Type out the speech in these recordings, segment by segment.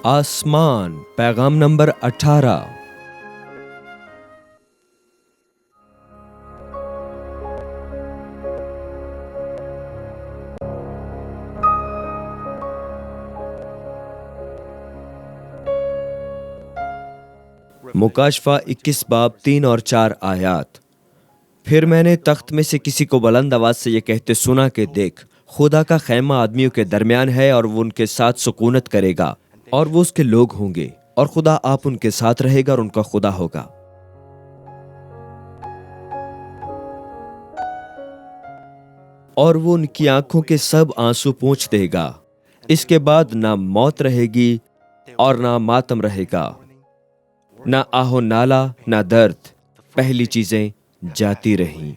آسمان پیغام نمبر 18۔ مکاشفہ 21 باب 3 اور 4 آیات۔ پھر میں نے تخت میں سے کسی کو بلند آواز سے یہ کہتے سنا کہ دیکھ، خدا کا خیمہ آدمیوں کے درمیان ہے اور وہ ان کے ساتھ سکونت کرے گا اور وہ اس کے لوگ ہوں گے، اور خدا آپ ان کے ساتھ رہے گا اور ان کا خدا ہوگا۔ اور وہ ان کی آنکھوں کے سب آنسو پونچھ دے گا۔ اس کے بعد نہ موت رہے گی اور نہ ماتم رہے گا، نہ آہ و نالہ نہ درد، پہلی چیزیں جاتی رہیں۔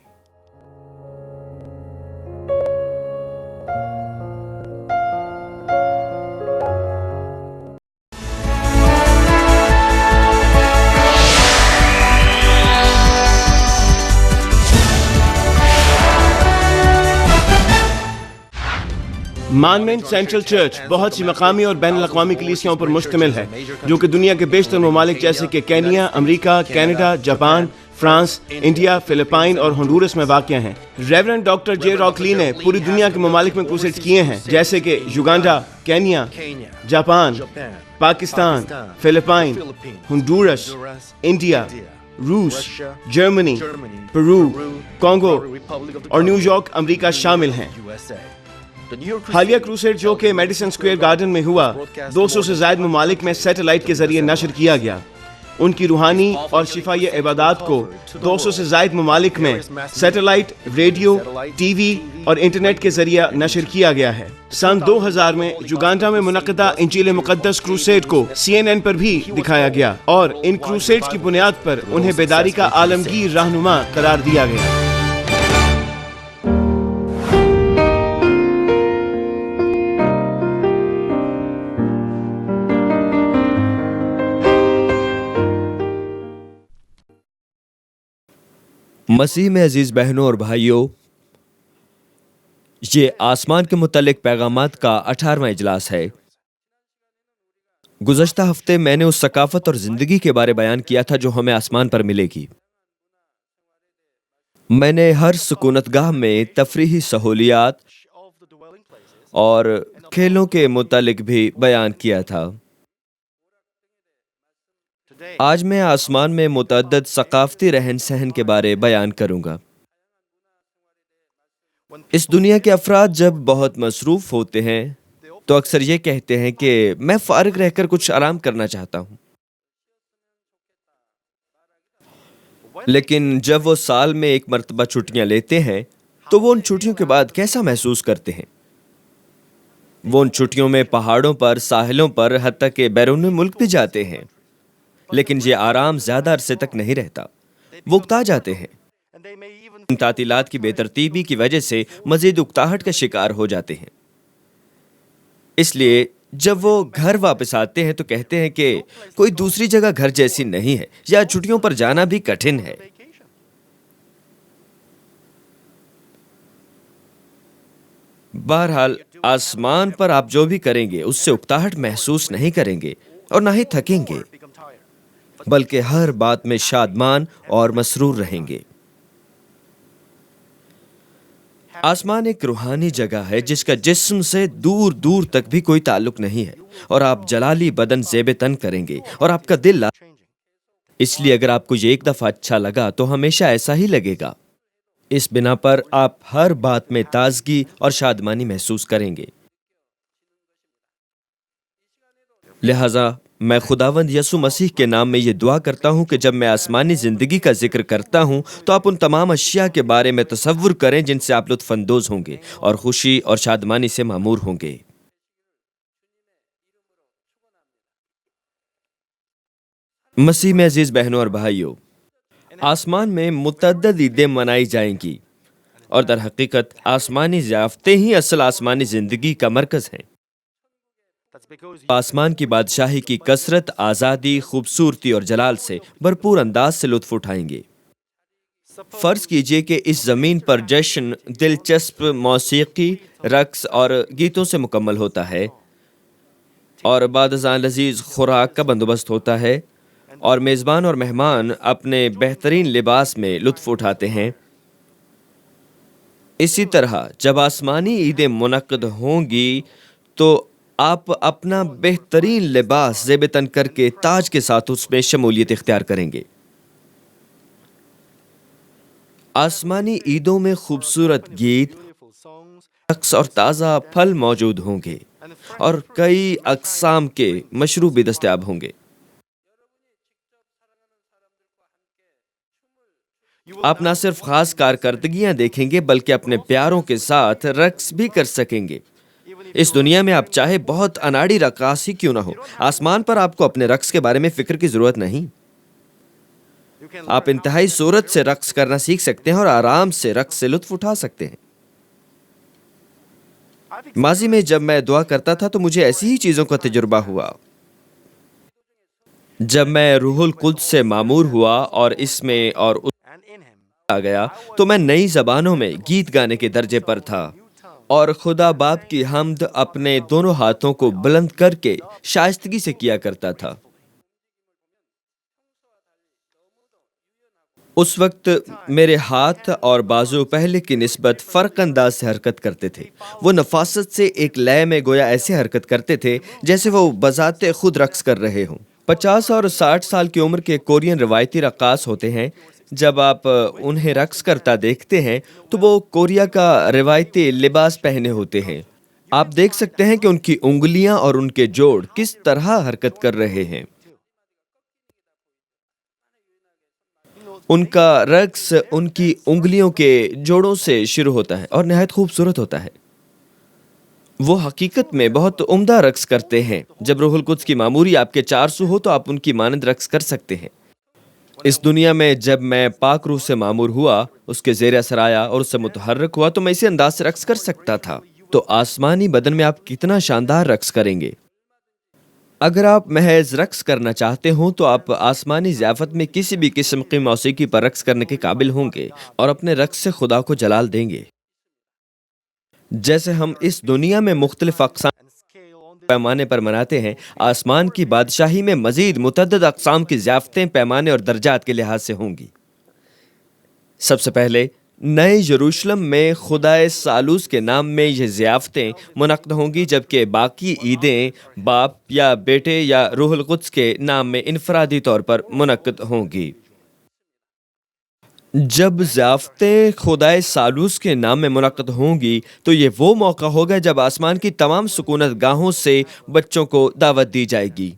مانمنٹ سینٹرل چرچ بہت سی مقامی اور بین الاقوامی کلیسیاؤں پر مشتمل ہے جو کہ دنیا کے بیشتر ممالک جیسے کہ کینیا، امریکہ، Canada, Japan, France, India, Philippines اور ہنڈورس میں واقع ہیں۔ ریورنڈ ڈاکٹر جے راک لی نے پوری دنیا کے ممالک میں کروسیڈز کیے ہیں جیسے کہ Uganda, Kenya, Japan, Pakistan, Philippines, Honduras, India, روس، جرمنی، پیرو، کانگو اور نیو یارک امریکہ شامل ہیں۔ حالیہ کروسیڈ جو کہ میڈیسن اسکوائر گارڈن میں ہوا 200 سے زائد ممالک میں سیٹلائٹ کے ذریعے نشر کیا گیا۔ ان کی روحانی اور شفائی عبادات کو 200 سے زائد ممالک میں سیٹلائٹ، ریڈیو، ٹی وی اور انٹرنیٹ کے ذریعے نشر کیا گیا ہے۔ سن 2000 میں یوگانڈا میں منعقدہ انجیل مقدس کروسیڈ کو CNN پر بھی دکھایا گیا اور ان کروسیڈز کی بنیاد پر انہیں بیداری کا عالمگیر رہنما قرار دیا گیا۔ مسیح میں عزیز بہنوں اور بھائیوں، یہ آسمان کے متعلق پیغامات کا 18واں اجلاس ہے۔ گزشتہ ہفتے میں نے اس ثقافت اور زندگی کے بارے بیان کیا تھا جو ہمیں آسمان پر ملے گی۔ میں نے ہر سکونت گاہ میں تفریحی سہولیات اور کھیلوں کے متعلق بھی بیان کیا تھا۔ آج میں آسمان میں متعدد ثقافتی رہن سہن کے بارے بیان کروں گا۔ اس دنیا کے افراد جب بہت مصروف ہوتے ہیں تو اکثر یہ کہتے ہیں کہ میں فارغ رہ کر کچھ آرام کرنا چاہتا ہوں، لیکن جب وہ سال میں ایک مرتبہ چھٹیاں لیتے ہیں تو وہ ان چھٹیوں کے بعد کیسا محسوس کرتے ہیں؟ وہ ان چھٹیوں میں پہاڑوں پر، ساحلوں پر، حتیٰ کہ بیرون ملک بھی جاتے ہیں، لیکن یہ آرام زیادہ عرصے تک نہیں رہتا۔ وہ اکتا جاتے ہیں، ان تعطیلات کی بے ترتیبی کی وجہ سے مزید اکتاہٹ کا شکار ہو جاتے ہیں۔ اس لیے جب وہ گھر واپس آتے ہیں تو کہتے ہیں کہ کوئی دوسری جگہ گھر جیسی نہیں ہے، یا چھٹیوں پر جانا بھی کٹھن ہے۔ بہرحال آسمان پر آپ جو بھی کریں گے اس سے اکتاہٹ محسوس نہیں کریں گے اور نہ ہی تھکیں گے، بلکہ ہر بات میں شادمان اور مسرور رہیں گے۔ آسمان ایک روحانی جگہ ہے جس کا جسم سے دور دور تک بھی کوئی تعلق نہیں ہے، اور آپ جلالی بدن زیب تن کریں گے اور آپ کا دل اس لیے اگر آپ کو یہ ایک دفعہ اچھا لگا تو ہمیشہ ایسا ہی لگے گا۔ اس بنا پر آپ ہر بات میں تازگی اور شادمانی محسوس کریں گے۔ لہذا میں خداوند یسوع مسیح کے نام میں یہ دعا کرتا ہوں کہ جب میں آسمانی زندگی کا ذکر کرتا ہوں تو آپ ان تمام اشیاء کے بارے میں تصور کریں جن سے آپ لطف اندوز ہوں گے اور خوشی اور شادمانی سے معمور ہوں گے۔ مسیح میں عزیز بہنوں اور بھائیوں، آسمان میں متعدد عیدیں منائی جائیں گی، اور در حقیقت آسمانی ضیافتیں ہی اصل آسمانی زندگی کا مرکز ہیں۔ آسمان کی بادشاہی کی کثرت، آزادی، خوبصورتی اور جلال سے بھرپور انداز سے لطف اٹھائیں گے۔ فرض کیجئے کہ اس زمین پر جشن دلچسپ موسیقی، رقص اور گیتوں سے مکمل ہوتا ہے، اور بعد ازاں لذیذ خوراک کا بندوبست ہوتا ہے اور میزبان اور مہمان اپنے بہترین لباس میں لطف اٹھاتے ہیں۔ اسی طرح جب آسمانی عیدیں منعقد ہوں گی تو آپ اپنا بہترین لباس زیب تن کر کے تاج کے ساتھ اس میں شمولیت اختیار کریں گے۔ آسمانی عیدوں میں خوبصورت گیت، رقص اور تازہ پھل موجود ہوں گے اور کئی اقسام کے مشروب بھی دستیاب ہوں گے۔ آپ نہ صرف خاص کارکردگیاں دیکھیں گے بلکہ اپنے پیاروں کے ساتھ رقص بھی کر سکیں گے۔ اس دنیا میں آپ چاہے بہت اناڑی رقاص ہی کیوں نہ ہو، آسمان پر آپ کو اپنے رقص کے بارے میں فکر کی ضرورت نہیں۔ آپ انتہائی صورت سے رقص کرنا سیکھ سکتے ہیں اور آرام سے رقص سے لطف اٹھا سکتے ہیں۔ ماضی میں جب میں دعا کرتا تھا تو مجھے ایسی ہی چیزوں کا تجربہ ہوا۔ جب میں روح القدس سے معمور ہوا اور اس میں اور اس آ گیا تو میں نئی زبانوں میں گیت گانے کے درجے پر تھا اور خدا باپ کی حمد اپنے دونوں ہاتھوں کو بلند کر کے شائستگی سے کیا کرتا تھا۔ اس وقت میرے ہاتھ اور بازو پہلے کی نسبت فرق انداز سے حرکت کرتے تھے۔ وہ نفاست سے ایک لے میں گویا ایسے حرکت کرتے تھے جیسے وہ بذات خود رقص کر رہے ہوں۔ 50 اور 60 سال کی عمر کے کورین روایتی رقاص ہوتے ہیں۔ جب آپ انہیں رقص کرتا دیکھتے ہیں تو وہ کوریا کا روایتی لباس پہنے ہوتے ہیں۔ آپ دیکھ سکتے ہیں کہ ان کی انگلیاں اور ان کے جوڑ کس طرح حرکت کر رہے ہیں۔ ان کا رقص ان کی انگلیوں کے جوڑوں سے شروع ہوتا ہے اور نہایت خوبصورت ہوتا ہے۔ وہ حقیقت میں بہت عمدہ رقص کرتے ہیں۔ جب روح القدس کی معموری آپ کے چار سو ہو تو آپ ان کی مانند رقص کر سکتے ہیں۔ اس دنیا میں جب میں پاک روح سے معمور ہوا، اس کے زیر اثر آیا اور اس سے متحرک ہوا تو میں اسی انداز سے رقص کر سکتا تھا۔ تو آسمانی بدن میں آپ کتنا شاندار رقص کریں گے۔ اگر آپ محض رقص کرنا چاہتے ہوں تو آپ آسمانی ضیافت میں کسی بھی قسم کی موسیقی پر رقص کرنے کے قابل ہوں گے اور اپنے رقص سے خدا کو جلال دیں گے۔ جیسے ہم اس دنیا میں مختلف اقسام پیمانے پر مناتے ہیں، آسمان کی بادشاہی میں مزید متعدد اقسام کی ضیافتیں پیمانے اور درجات کے لحاظ سے ہوں گی۔ سب سے پہلے نئے یروشلم میں خدائے ثالوث کے نام میں یہ ضیافتیں منعقد ہوں گی، جبکہ باقی عیدیں باپ یا بیٹے یا روح القدس کے نام میں انفرادی طور پر منعقد ہوں گی۔ جب ضیافتیں خدائے ثالوث کے نام میں منعقد ہوں گی تو یہ وہ موقع ہوگا جب آسمان کی تمام سکونت گاہوں سے بچوں کو دعوت دی جائے گی۔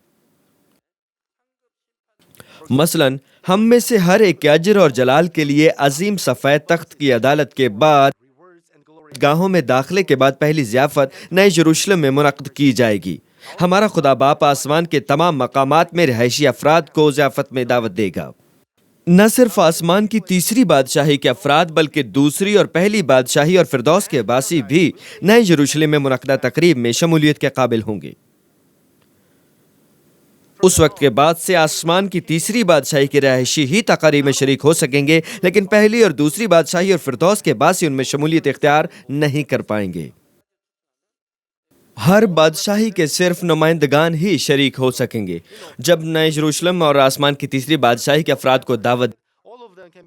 مثلاً ہم میں سے ہر ایک کے اجر اور جلال کے لیے عظیم سفید تخت کی عدالت کے بعد گاہوں میں داخلے کے بعد پہلی ضیافت نئے یروشلم میں منعقد کی جائے گی۔ ہمارا خدا باپ آسمان کے تمام مقامات میں رہائشی افراد کو ضیافت میں دعوت دے گا۔ نہ صرف آسمان کی تیسری بادشاہی کے افراد بلکہ دوسری اور پہلی بادشاہی اور فردوس کے باسی بھی نئے یروشلم میں منعقدہ تقریب میں شمولیت کے قابل ہوں گے۔ اس وقت کے بعد سے آسمان کی تیسری بادشاہی کے رہائشی ہی تقاریب میں شریک ہو سکیں گے، لیکن پہلی اور دوسری بادشاہی اور فردوس کے باسی ان میں شمولیت اختیار نہیں کر پائیں گے۔ ہر بادشاہی کے صرف نمائندگان ہی شریک ہو سکیں گے۔ جب نئے یروشلم اور آسمان کی تیسری بادشاہی کے افراد کو دعوت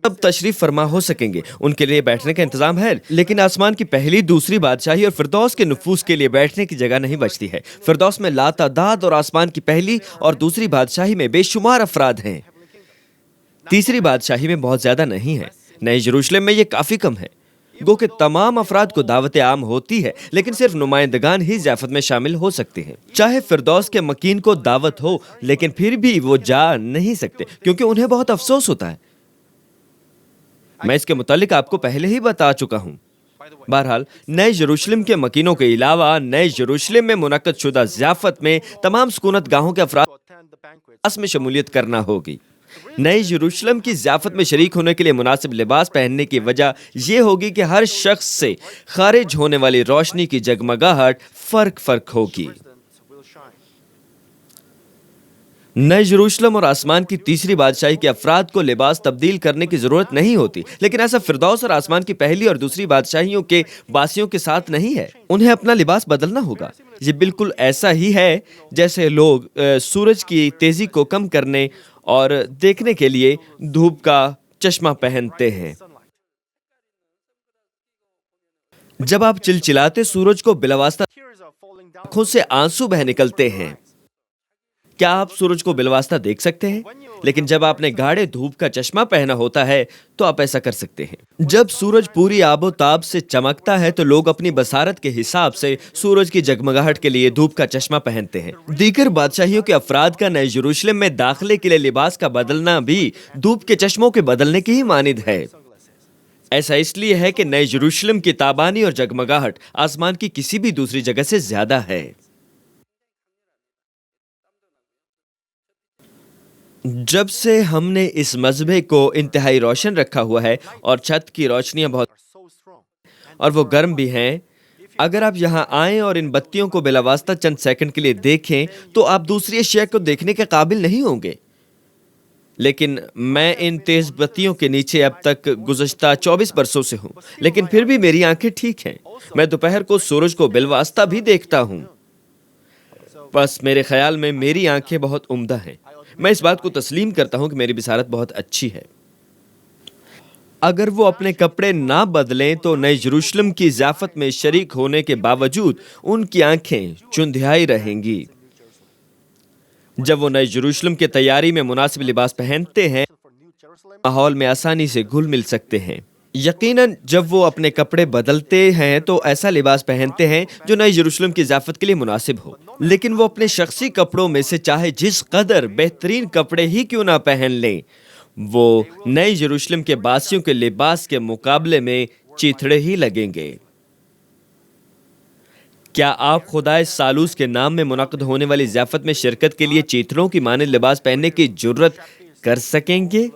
تب تشریف فرما ہو سکیں گے، ان کے لیے بیٹھنے کا انتظام ہے، لیکن آسمان کی پہلی دوسری بادشاہی اور فردوس کے نفوس کے لیے بیٹھنے کی جگہ نہیں بچتی ہے۔ فردوس میں لاتعداد اور آسمان کی پہلی اور دوسری بادشاہی میں بے شمار افراد ہیں۔ تیسری بادشاہی میں بہت زیادہ نہیں ہے۔ نئے یروشلم میں یہ کافی کم ہے۔ گو کہ تمام افراد کو دعوت عام ہوتی ہے، لیکن صرف نمائندگان ہی ضیافت میں شامل ہو سکتے ہیں۔ چاہے فردوس کے مکین کو دعوت ہو، لیکن پھر بھی وہ جا نہیں سکتے کیونکہ انہیں بہت افسوس ہوتا ہے۔ میں اس کے متعلق آپ کو پہلے ہی بتا چکا ہوں۔ بہرحال نئے یروشلم کے مکینوں کے علاوہ نئے یروشلم میں منعقد شدہ ضیافت میں تمام سکونت گاہوں کے افراد میں شمولیت کرنا ہوگی۔ نئے یروشلم کی ضیافت میں شریک ہونے کے لیے مناسب لباس پہننے کی وجہ یہ ہوگی کہ ہر شخص سے خارج ہونے والی روشنی کی جگمگاہٹ فرق ہوگی۔ نئے یروشلم اور آسمان کی تیسری بادشاہی کے افراد کو لباس تبدیل کرنے کی ضرورت نہیں ہوتی، لیکن ایسا فردوس اور آسمان کی پہلی اور دوسری بادشاہیوں کے باسیوں کے ساتھ نہیں ہے۔ انہیں اپنا لباس بدلنا ہوگا۔ یہ بالکل ایسا ہی ہے جیسے لوگ سورج کی تیزی کو کم کرنے اور دیکھنے کے لیے دھوپ کا چشمہ پہنتے ہیں۔ جب آپ چلچلاتے سورج کو بلاواسطہ آنکھوں سے آنسو بہہ نکلتے ہیں، کیا آپ سورج کو بالواسطہ دیکھ سکتے ہیں؟ لیکن جب آپ نے گاڑھے دھوپ کا چشمہ پہنا ہوتا ہے تو آپ ایسا کر سکتے ہیں۔ جب سورج پوری آب و تاب سے چمکتا ہے تو لوگ اپنی بصارت کے حساب سے سورج کی جگمگاہٹ کے لیے دھوپ کا چشمہ پہنتے ہیں۔ دیگر بادشاہیوں کے افراد کا نئے یروشلم میں داخلے کے لیے لباس کا بدلنا بھی دھوپ کے چشموں کے بدلنے کی ہی مانند ہے۔ ایسا اس لیے ہے کہ نئے یروشلم کی تابانی اور جگمگاہٹ آسمان کی کسی بھی دوسری جگہ سے زیادہ ہے۔ جب سے ہم نے اس مذبح کو انتہائی روشن رکھا ہوا ہے اور چھت کی روشنیاں بہت اور وہ گرم بھی ہیں، اگر آپ یہاں آئیں اور ان بتیوں کو بلا واسطہ چند سیکنڈ کے لیے دیکھیں تو آپ دوسری اشیاء کو دیکھنے کے قابل نہیں ہوں گے۔ لیکن میں ان تیز بتیوں کے نیچے اب تک گزشتہ 24 برسوں سے ہوں، لیکن پھر بھی میری آنکھیں ٹھیک ہیں۔ میں دوپہر کو سورج کو بالواسطہ بھی دیکھتا ہوں۔ بس میرے خیال میں میری آنکھیں بہت عمدہ ہیں۔ میں اس بات کو تسلیم کرتا ہوں کہ میری بصارت بہت اچھی ہے۔ اگر وہ اپنے کپڑے نہ بدلیں تو نئے یروشلم کی ضیافت میں شریک ہونے کے باوجود ان کی آنکھیں چندھیائی رہیں گی۔ جب وہ نئے یروشلم کی تیاری میں مناسب لباس پہنتے ہیں، ماحول میں آسانی سے گھل مل سکتے ہیں۔ یقیناً جب وہ اپنے کپڑے بدلتے ہیں تو ایسا لباس پہنتے ہیں جو نئے یروشلم کی ضیافت کے لیے مناسب ہو، لیکن وہ اپنے شخصی کپڑوں میں سے چاہے جس قدر بہترین کپڑے ہی کیوں نہ پہن لیں، وہ نئے یروشلم کے باسیوں کے لباس کے مقابلے میں چیتھڑے ہی لگیں گے۔ کیا آپ خدائے سالوس کے نام میں منعقد ہونے والی ضیافت میں شرکت کے لیے چیتھڑوں کی مانند لباس پہننے کی جرت کر سکیں گے؟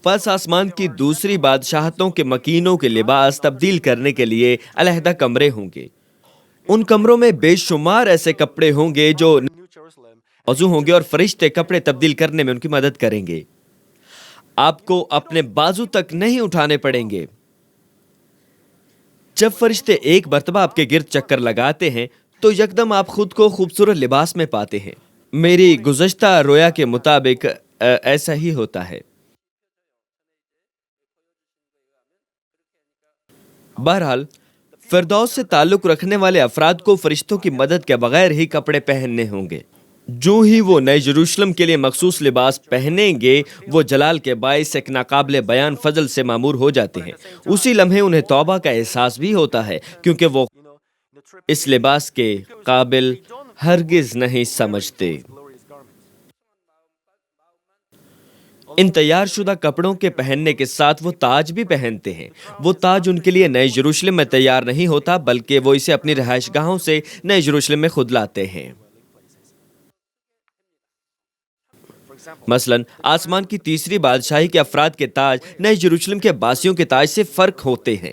پس آسمان کی دوسری بادشاہتوں کے مکینوں کے لباس تبدیل کرنے کے لیے علیحدہ کمرے ہوں گے۔ ان کمروں میں بے شمار ایسے کپڑے ہوں گے جو موزوں ہوں گے اور فرشتے کپڑے تبدیل کرنے میں ان کی مدد کریں گے۔ آپ کو اپنے بازو تک نہیں اٹھانے پڑیں گے۔ جب فرشتے ایک مرتبہ آپ کے گرد چکر لگاتے ہیں تو یکدم آپ خود کو خوبصورت لباس میں پاتے ہیں۔ میری گزشتہ رویا کے مطابق ایسا ہی ہوتا ہے۔ بہرحال فردوس سے تعلق رکھنے والے افراد کو فرشتوں کی مدد کے بغیر ہی کپڑے پہننے ہوں گے۔ جو ہی وہ نئے یروشلم کے لیے مخصوص لباس پہنیں گے، وہ جلال کے باعث ایک ناقابل بیان فضل سے معمور ہو جاتے ہیں۔ اسی لمحے انہیں توبہ کا احساس بھی ہوتا ہے، کیونکہ وہ اس لباس کے قابل ہرگز نہیں سمجھتے۔ ان تیار شدہ کپڑوں کے پہننے کے ساتھ وہ تاج بھی پہنتے ہیں۔ وہ تاج ان کے لیے نئے یروشلم میں تیار نہیں ہوتا، بلکہ وہ اسے اپنی رہائش گاہوں سے نئے یروشلم میں خود لاتے ہیں۔ مثلاً آسمان کی تیسری بادشاہی کے افراد کے تاج نئے یروشلم کے باسیوں کے تاج سے فرق ہوتے ہیں۔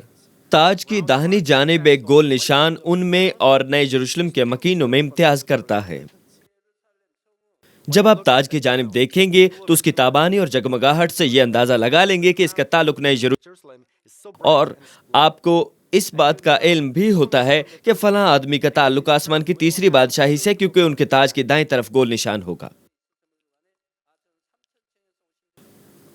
تاج کی داہنی جانب ایک گول نشان ان میں اور نئے یروشلم کے مکینوں میں امتیاز کرتا ہے۔ جب آپ تاج کی جانب دیکھیں گے تو اس کی تابانی اور جگمگاہٹ سے یہ اندازہ لگا لیں گے کہ اس کا تعلق نئے یروشلم، اور آپ کو اس بات کا علم بھی ہوتا ہے کہ فلاں آدمی کا تعلق آسمان کی تیسری بادشاہی سے، کیونکہ ان کے تاج کی دائیں طرف گول نشان ہوگا۔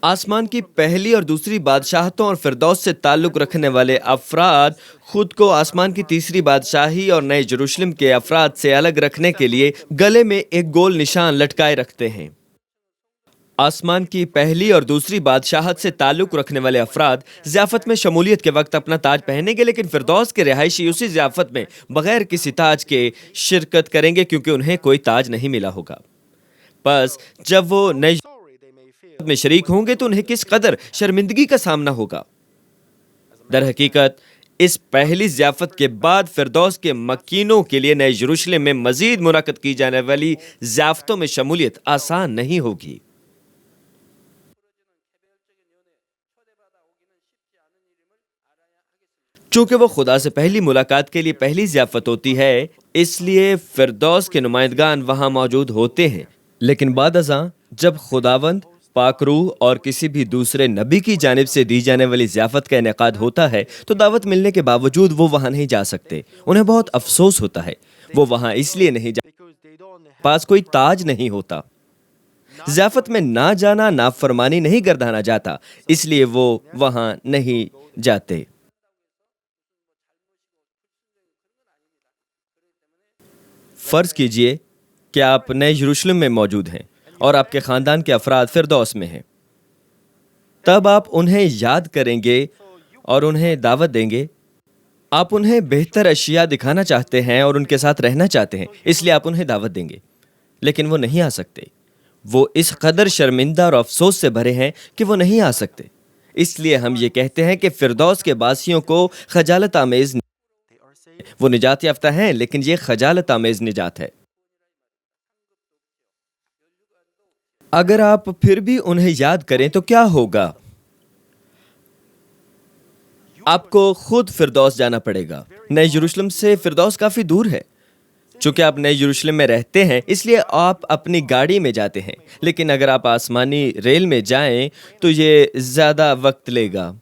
آسمان کی پہلی اور دوسری بادشاہتوں اور فردوس سے تعلق رکھنے والے افراد خود کو آسمان کی تیسری بادشاہی اور نئے یروشلم کے افراد سے الگ رکھنے کے لیے گلے میں ایک گول نشان لٹکائے رکھتے ہیں۔ آسمان کی پہلی اور دوسری بادشاہت سے تعلق رکھنے والے افراد ضیافت میں شمولیت کے وقت اپنا تاج پہنیں گے، لیکن فردوس کے رہائشی اسی ضیافت میں بغیر کسی تاج کے شرکت کریں گے، کیونکہ انہیں کوئی تاج نہیں ملا ہوگا۔ بس جب وہ نئے میں شریک ہوں گے تو انہیں کس قدر شرمندگی کا سامنا ہوگا۔ در حقیقت اس پہلی ضیافت کے بعد فردوس کے مکینوں کے لیے نئے یروشلم میں مزید منعقد کی جانے والی ضیافتوں میں شمولیت آسان نہیں ہوگی۔ چونکہ وہ خدا سے پہلی ملاقات کے لیے پہلی ضیافت ہوتی ہے، اس لیے فردوس کے نمائندگان وہاں موجود ہوتے ہیں۔ لیکن بعد ازاں جب خداوند، پاک روح اور کسی بھی دوسرے نبی کی جانب سے دی جانے والی ضیافت کا انعقاد ہوتا ہے تو دعوت ملنے کے باوجود وہ وہاں نہیں جا سکتے. انہیں بہت افسوس ہوتا ہے. وہ وہاں اس لیے نہیں جا پاس کوئی تاج نہیں ہوتا. ضیافت میں نہ جانا نافرمانی نہیں گردانا جاتا، اس لیے وہ وہاں نہیں جاتے. فرض کیجئے کہ آپ نئے یروشلم میں موجود ہیں اور آپ کے خاندان کے افراد فردوس میں ہیں. تب آپ انہیں یاد کریں گے اور انہیں دعوت دیں گے. آپ انہیں بہتر اشیاء دکھانا چاہتے ہیں اور ان کے ساتھ رہنا چاہتے ہیں، اس لیے آپ انہیں دعوت دیں گے. لیکن وہ نہیں آ سکتے. وہ اس قدر شرمندہ اور افسوس سے بھرے ہیں کہ وہ نہیں آ سکتے. اس لیے ہم یہ کہتے ہیں کہ فردوس کے باسیوں کو خجالت آمیز، وہ نجات یافتہ ہیں لیکن یہ خجالت آمیز نجات ہے. اگر آپ پھر بھی انہیں یاد کریں تو کیا ہوگا؟ آپ کو خود فردوس جانا پڑے گا. نئے یروشلم سے فردوس کافی دور ہے. چونکہ آپ نئے یروشلم میں رہتے ہیں اس لیے آپ اپنی گاڑی میں جاتے ہیں، لیکن اگر آپ آسمانی ریل میں جائیں تو یہ زیادہ وقت لے گا.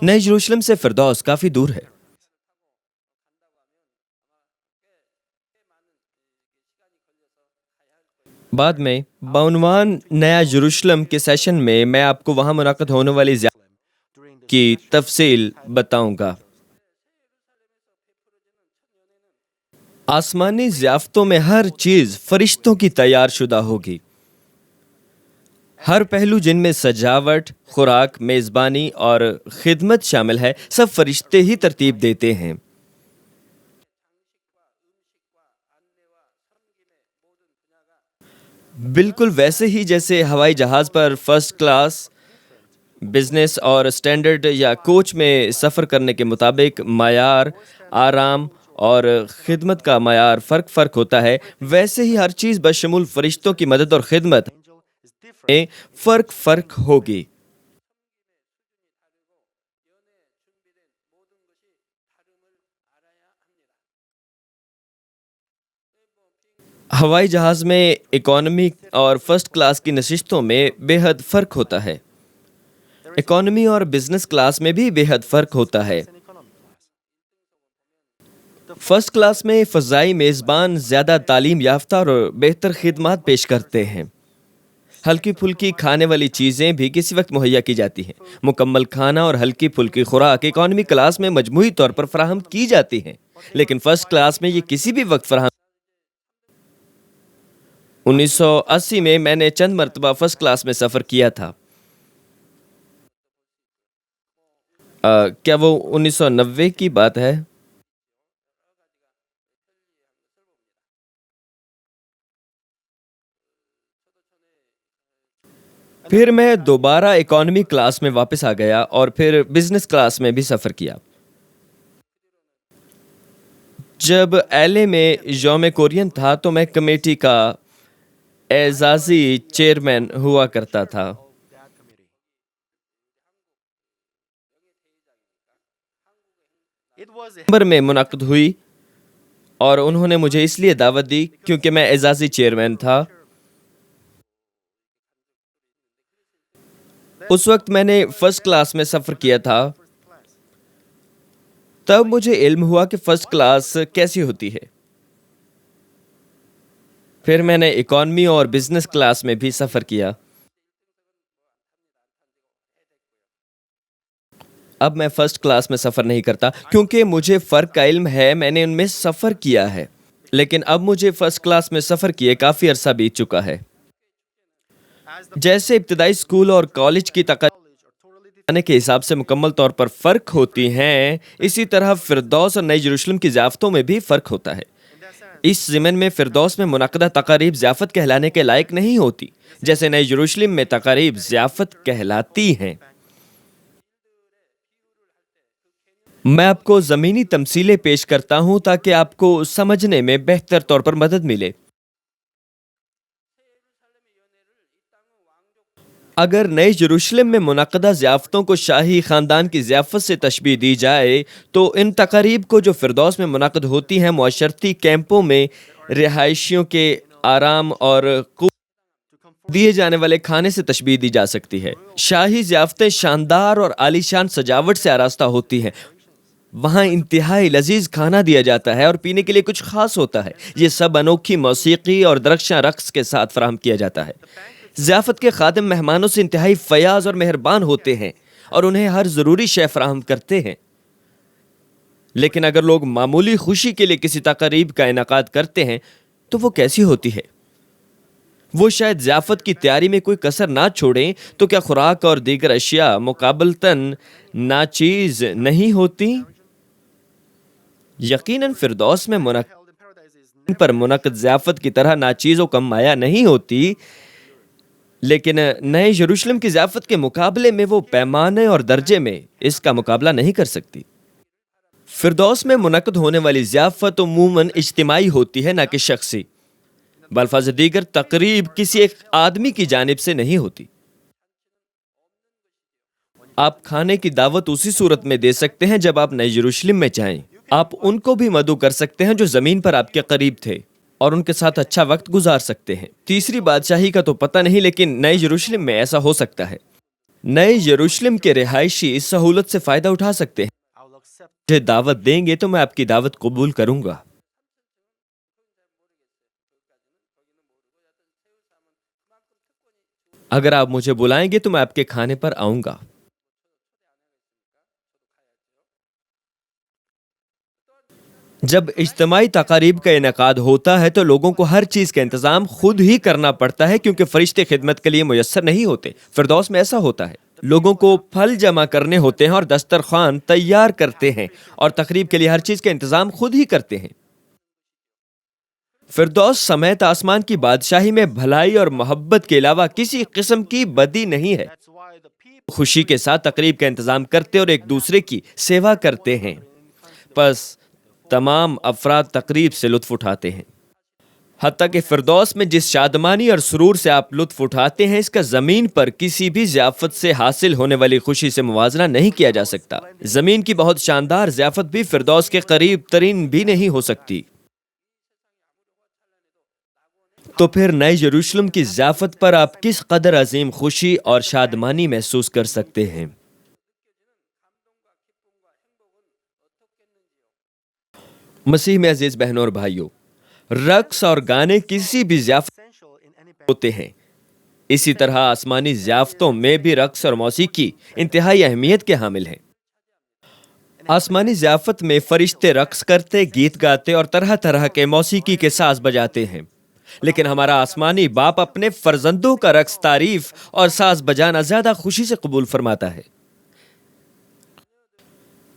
نئے یروشلم سے فردوس کافی دور ہے. بعد میں بعنوان نیا یروشلم کے سیشن میں آپ کو وہاں منعقد ہونے والی ضیافت کی تفصیل بتاؤں گا. آسمانی ضیافتوں میں ہر چیز فرشتوں کی تیار شدہ ہوگی. ہر پہلو جن میں سجاوٹ، خوراک، میزبانی اور خدمت شامل ہے، سب فرشتے ہی ترتیب دیتے ہیں. بالکل ویسے ہی جیسے ہوائی جہاز پر فرسٹ کلاس، بزنس اور اسٹینڈرڈ یا کوچ میں سفر کرنے کے مطابق معیار، آرام اور خدمت کا معیار فرق ہوتا ہے، ویسے ہی ہر چیز بشمول فرشتوں کی مدد اور خدمت میں فرق ہوگی. ہوائی جہاز میں اکانومی اور فرسٹ کلاس کی نشستوں میں بے حد فرق ہوتا ہے. اکانومی اور بزنس کلاس میں بھی بے حد فرق ہوتا ہے. فرسٹ کلاس میں فضائی میزبان زیادہ تعلیم یافتہ اور بہتر خدمات پیش کرتے ہیں. ہلکی پھلکی کھانے والی چیزیں بھی کسی وقت مہیا کی جاتی ہیں. مکمل کھانا اور ہلکی پھلکی خوراک اکانومی کلاس میں مجموعی طور پر فراہم کی جاتی ہیں، لیکن فرسٹ کلاس میں یہ کسی بھی وقت فراہم. 1980 میں نے چند مرتبہ فرسٹ کلاس میں سفر کیا تھا. کیا وہ 1990 کی بات ہے؟ پھر میں دوبارہ اکانومی کلاس میں واپس آ گیا اور پھر بزنس کلاس میں بھی سفر کیا. جب ایلے میں یوم کورین تھا تو میں کمیٹی کا اعزازی چیئرمین ہوا کرتا تھا. نومبر میں منعقد ہوئی اور انہوں نے مجھے اس لیے دعوت دی کیونکہ میں اعزازی چیئرمین تھا. اس وقت میں نے فرسٹ کلاس میں سفر کیا تھا. تب مجھے علم ہوا کہ فرسٹ کلاس کیسی ہوتی ہے. پھر میں نے اکانومی اور بزنس کلاس میں بھی سفر کیا. اب میں فرسٹ کلاس میں سفر نہیں کرتا کیونکہ مجھے فرق کا علم ہے، میں نے ان میں سفر کیا ہے. لیکن اب مجھے فرسٹ کلاس میں سفر کیے کافی عرصہ بیت چکا ہے. جیسے ابتدائی اسکول اور کالج کی تقریباً کے حساب سے مکمل طور پر فرق ہوتی ہیں، اسی طرح فردوس اور نئی یروشلم کی ضیافتوں میں بھی فرق ہوتا ہے. اس ضمن میں فردوس میں منعقدہ تقاریب ضیافت کہلانے کے لائق نہیں ہوتی، جیسے نئی یروشلم میں تقاریب ضیافت کہلاتی ہیں. میں آپ کو زمینی تمثیلیں پیش کرتا ہوں تاکہ آپ کو سمجھنے میں بہتر طور پر مدد ملے. اگر نئے یروشلم میں منعقدہ ضیافتوں کو شاہی خاندان کی ضیافت سے تشبیہ دی جائے تو ان تقاریب کو جو فردوس میں منعقد ہوتی ہیں معاشرتی کیمپوں میں رہائشیوں کے آرام اور دیے جانے والے کھانے سے تشبیہ دی جا سکتی ہے۔ شاہی ضیافتیں شاندار اور عالیشان سجاوٹ سے آراستہ ہوتی ہیں۔ وہاں انتہائی لذیذ کھانا دیا جاتا ہے اور پینے کے لیے کچھ خاص ہوتا ہے۔ یہ سب انوکھی موسیقی اور درخشاں رقص کے ساتھ فراہم کیا جاتا ہے۔ ضیافت کے خادم مہمانوں سے انتہائی فیاض اور مہربان ہوتے ہیں اور انہیں ہر ضروری شے فراہم کرتے ہیں۔ لیکن اگر لوگ معمولی خوشی کے لیے کسی تقریب کا انعقاد کرتے ہیں تو وہ کیسی ہوتی ہے؟ وہ شاید ضیافت کی تیاری میں کوئی کسر نہ چھوڑیں، تو کیا خوراک اور دیگر اشیاء مقابلتاً ناچیز نہیں ہوتی؟ یقیناً فردوس میں منعقد ضیافت کی طرح ناچیز و کم مایہ نہیں ہوتی، لیکن نئے یروشلم کی ضیافت کے مقابلے میں وہ پیمانے اور درجے میں اس کا مقابلہ نہیں کر سکتی۔ فردوس میں منعقد ہونے والی ضیافت عموماً اجتماعی ہوتی ہے، نہ کہ شخصی۔ بالفاظ دیگر تقریب کسی ایک آدمی کی جانب سے نہیں ہوتی۔ آپ کھانے کی دعوت اسی صورت میں دے سکتے ہیں جب آپ نئے یروشلم میں جائیں۔ آپ ان کو بھی مدعو کر سکتے ہیں جو زمین پر آپ کے قریب تھے، اور ان کے ساتھ اچھا وقت گزار سکتے ہیں۔ تیسری بادشاہی کا تو پتہ نہیں، لیکن نئے یروشلم میں ایسا ہو سکتا ہے۔ نئے یروشلم کے رہائشی اس سہولت سے فائدہ اٹھا سکتے ہیں۔ مجھے دعوت دیں گے تو میں آپ کی دعوت قبول کروں گا۔ اگر آپ مجھے بلائیں گے تو میں آپ کے کھانے پر آؤں گا۔ جب اجتماعی تقاریب کا انعقاد ہوتا ہے تو لوگوں کو ہر چیز کا انتظام خود ہی کرنا پڑتا ہے، کیونکہ فرشتے خدمت کے لیے میسر نہیں ہوتے۔ فردوس میں ایسا ہوتا ہے۔ لوگوں کو پھل جمع کرنے ہوتے ہیں اور دسترخوان تیار کرتے ہیں، اور تقریب کے لیے ہر چیز کا انتظام خود ہی کرتے ہیں۔ فردوس سمیت آسمان کی بادشاہی میں بھلائی اور محبت کے علاوہ کسی قسم کی بدی نہیں ہے۔ خوشی کے ساتھ تقریب کا انتظام کرتے اور ایک دوسرے کی سیوا کرتے ہیں۔ پس تمام افراد تقریب سے لطف اٹھاتے ہیں۔ حتیٰ کہ فردوس میں جس شادمانی اور سرور سے آپ لطف اٹھاتے ہیں، اس کا زمین پر کسی بھی ضیافت سے حاصل ہونے والی خوشی سے موازنہ نہیں کیا جا سکتا۔ زمین کی بہت شاندار ضیافت بھی فردوس کے قریب ترین بھی نہیں ہو سکتی۔ تو پھر نئے یروشلم کی ضیافت پر آپ کس قدر عظیم خوشی اور شادمانی محسوس کر سکتے ہیں۔ مسیح میں عزیز بہنوں اور بھائیوں، رقص اور گانے کسی بھی ضیافت ہوتے ہیں۔ اسی طرح آسمانی ضیافتوں میں بھی رقص اور موسیقی انتہائی اہمیت کے حامل ہیں۔ آسمانی ضیافت میں فرشتے رقص کرتے، گیت گاتے اور طرح طرح کے موسیقی کے ساز بجاتے ہیں، لیکن ہمارا آسمانی باپ اپنے فرزندوں کا رقص، تعریف اور ساز بجانا زیادہ خوشی سے قبول فرماتا ہے۔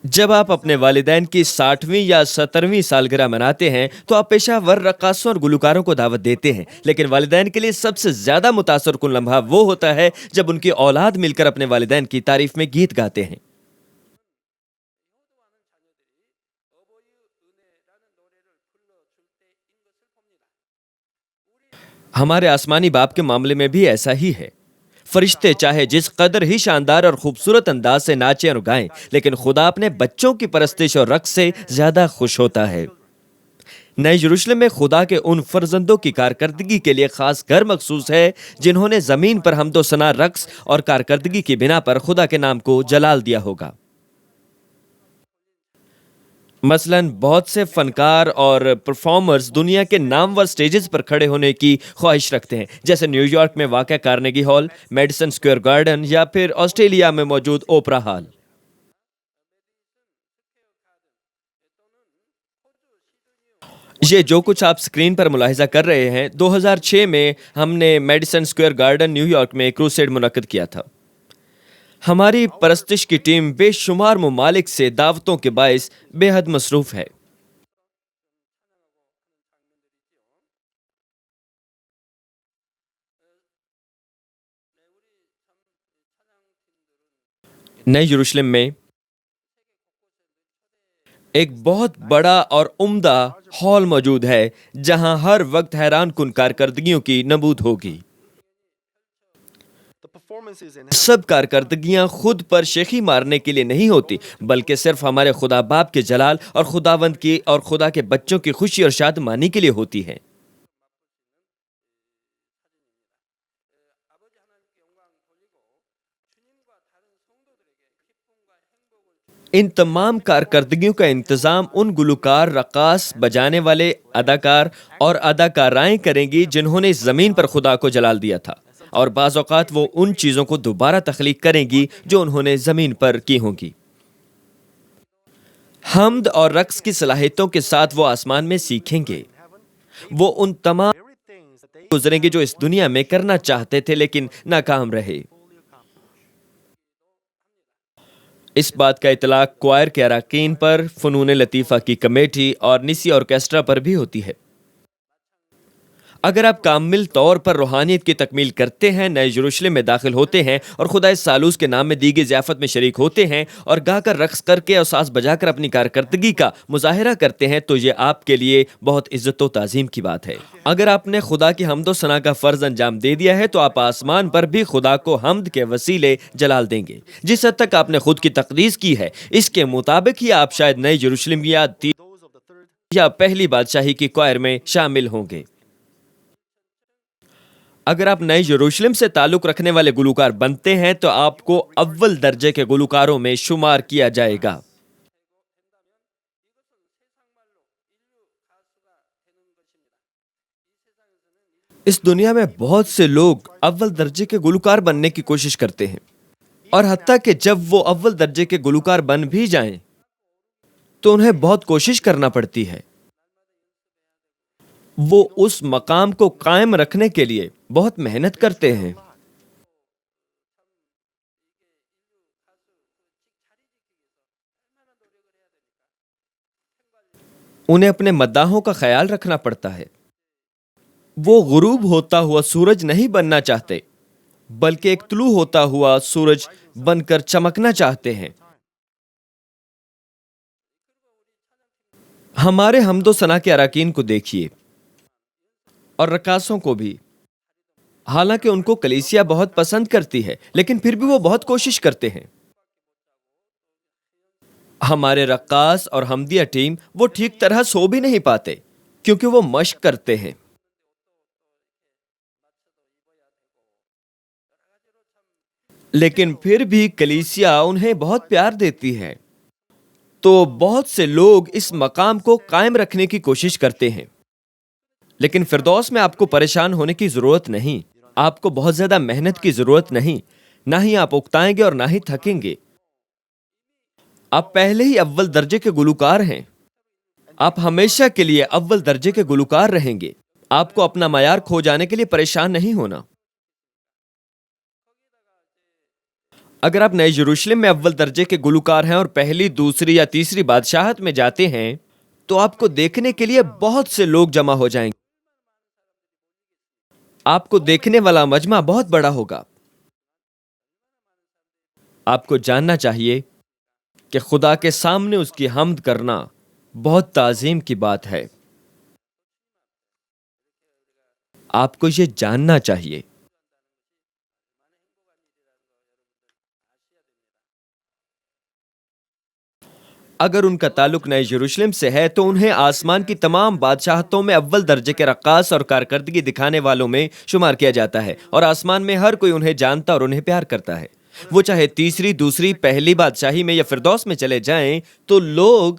جب آپ اپنے والدین کی 60ویں یا 70ویں سالگرہ مناتے ہیں تو آپ پیشہ ور رقاصوں اور گلوکاروں کو دعوت دیتے ہیں، لیکن والدین کے لیے سب سے زیادہ متاثر کن لمحہ وہ ہوتا ہے جب ان کی اولاد مل کر اپنے والدین کی تعریف میں گیت گاتے ہیں۔ ہمارے آسمانی باپ کے معاملے میں بھی ایسا ہی ہے۔ فرشتے چاہے جس قدر ہی شاندار اور خوبصورت انداز سے ناچیں اور گائیں، لیکن خدا اپنے بچوں کی پرستش اور رقص سے زیادہ خوش ہوتا ہے۔ نئے یروشلم میں خدا کے ان فرزندوں کی کارکردگی کے لیے خاص گھر مخصوص ہے جنہوں نے زمین پر حمد و ثنا، رقص اور کارکردگی کی بنا پر خدا کے نام کو جلال دیا ہوگا۔ مثلاً بہت سے فنکار اور پرفارمرز دنیا کے نامور سٹیجز پر کھڑے ہونے کی خواہش رکھتے ہیں، جیسے نیو یارک میں واقع Carnegie hall, medicine square garden یا پھر آسٹریلیا میں موجود اوپرا ہال۔ یہ جو کچھ آپ سکرین پر ملاحظہ کر رہے ہیں، 2006 میں ہم نے medicine square garden new York میں کروسیڈ منعقد کیا تھا۔ ہماری پرستش کی ٹیم بے شمار ممالک سے دعوتوں کے باعث بے حد مصروف ہے۔ نئے یروشلم میں ایک بہت بڑا اور عمدہ ہال موجود ہے جہاں ہر وقت حیران کن کارکردگیوں کی نمود ہوگی۔ سب کارکردگیاں خود پر شیخی مارنے کے لیے نہیں ہوتی، بلکہ صرف ہمارے خدا باپ کے جلال اور خداوند کی اور خدا کے بچوں کی خوشی اور شادمانی کے لیے ہوتی ہیں۔ ان تمام کارکردگیوں کا انتظام ان گلوکار، رقاص، بجانے والے، اداکار اور اداکارائیں کریں گی جنہوں نے اس زمین پر خدا کو جلال دیا تھا، اور بعض اوقات وہ ان چیزوں کو دوبارہ تخلیق کریں گی جو انہوں نے زمین پر کی ہوں گی۔ حمد اور رقص کی صلاحیتوں کے ساتھ وہ آسمان میں سیکھیں گے۔ وہ ان تمام گزریں گے جو اس دنیا میں کرنا چاہتے تھے لیکن ناکام رہے۔ اس بات کا اطلاق کوائر کے اراکین پر، فنون لطیفہ کی کمیٹی اور نسی آرکیسٹرا پر بھی ہوتی ہے۔ اگر آپ کامل طور پر روحانیت کی تکمیل کرتے ہیں، نئے یروشلم میں داخل ہوتے ہیں اور خدا سالوس کے نام میں دی گئی ضیافت میں شریک ہوتے ہیں اور گا کر، رقص کر کے اور ساز بجا کر اپنی کارکردگی کا مظاہرہ کرتے ہیں، تو یہ آپ کے لیے بہت عزت و تعظیم کی بات ہے۔ اگر آپ نے خدا کی حمد و ثنا کا فرض انجام دے دیا ہے تو آپ آسمان پر بھی خدا کو حمد کے وسیلے جلال دیں گے۔ جس حد تک آپ نے خود کی تقدیس کی ہے، اس کے مطابق ہی آپ شاید نئے یروشلم یا پہلی بادشاہی کی کوائر میں شامل ہوں گے۔ اگر آپ نئے یروشلم سے تعلق رکھنے والے گلوکار بنتے ہیں تو آپ کو اول درجے کے گلوکاروں میں شمار کیا جائے گا۔ اس دنیا میں بہت سے لوگ اول درجے کے گلوکار بننے کی کوشش کرتے ہیں، اور حتیٰ کہ جب وہ اول درجے کے گلوکار بن بھی جائیں تو انہیں بہت کوشش کرنا پڑتی ہے۔ وہ اس مقام کو قائم رکھنے کے لیے بہت محنت کرتے ہیں۔ انہیں اپنے مداحوں کا خیال رکھنا پڑتا ہے۔ وہ غروب ہوتا ہوا سورج نہیں بننا چاہتے، بلکہ ایک طلوع ہوتا ہوا سورج بن کر چمکنا چاہتے ہیں۔ ہمارے حمد و ثنا کے اراکین کو دیکھیے، اور رقاصوں کو بھی۔ حالانکہ ان کو کلیسیا بہت پسند کرتی ہے، لیکن پھر بھی وہ بہت کوشش کرتے ہیں۔ ہمارے رقاص اور حمدیہ ٹیم وہ ٹھیک طرح سو بھی نہیں پاتے کیونکہ وہ مشق کرتے ہیں۔ لیکن پھر بھی کلیسیا انہیں بہت پیار دیتی ہے، تو بہت سے لوگ اس مقام کو قائم رکھنے کی کوشش کرتے ہیں۔ لیکن فردوس میں آپ کو پریشان ہونے کی ضرورت نہیں، آپ کو بہت زیادہ محنت کی ضرورت نہیں، نہ ہی آپ اکتائیں گے اور نہ ہی تھکیں گے۔ آپ پہلے ہی اول درجے کے گلوکار ہیں۔ آپ ہمیشہ کے لیے اول درجے کے گلوکار رہیں گے۔ آپ کو اپنا معیار کھو جانے کے لیے پریشان نہیں ہونا۔ اگر آپ نئے یروشلم میں اول درجے کے گلوکار ہیں اور پہلی، دوسری یا تیسری بادشاہت میں جاتے ہیں تو آپ کو دیکھنے کے لیے بہت سے لوگ جمع ہو جائیں گے۔ آپ کو دیکھنے والا مجمع بہت بڑا ہوگا۔ آپ کو جاننا چاہیے کہ خدا کے سامنے اس کی حمد کرنا بہت تعظیم کی بات ہے۔ آپ کو یہ جاننا چاہیے۔ اگر ان کا تعلق نئے یروشلم سے ہے تو انہیں آسمان کی تمام بادشاہتوں میں اول درجے کے رقاص اور کارکردگی دکھانے والوں میں شمار کیا جاتا ہے، اور آسمان میں ہر کوئی انہیں جانتا اور انہیں پیار کرتا ہے۔ وہ چاہے تیسری، دوسری، پہلی بادشاہی میں یا فردوس میں چلے جائیں تو لوگ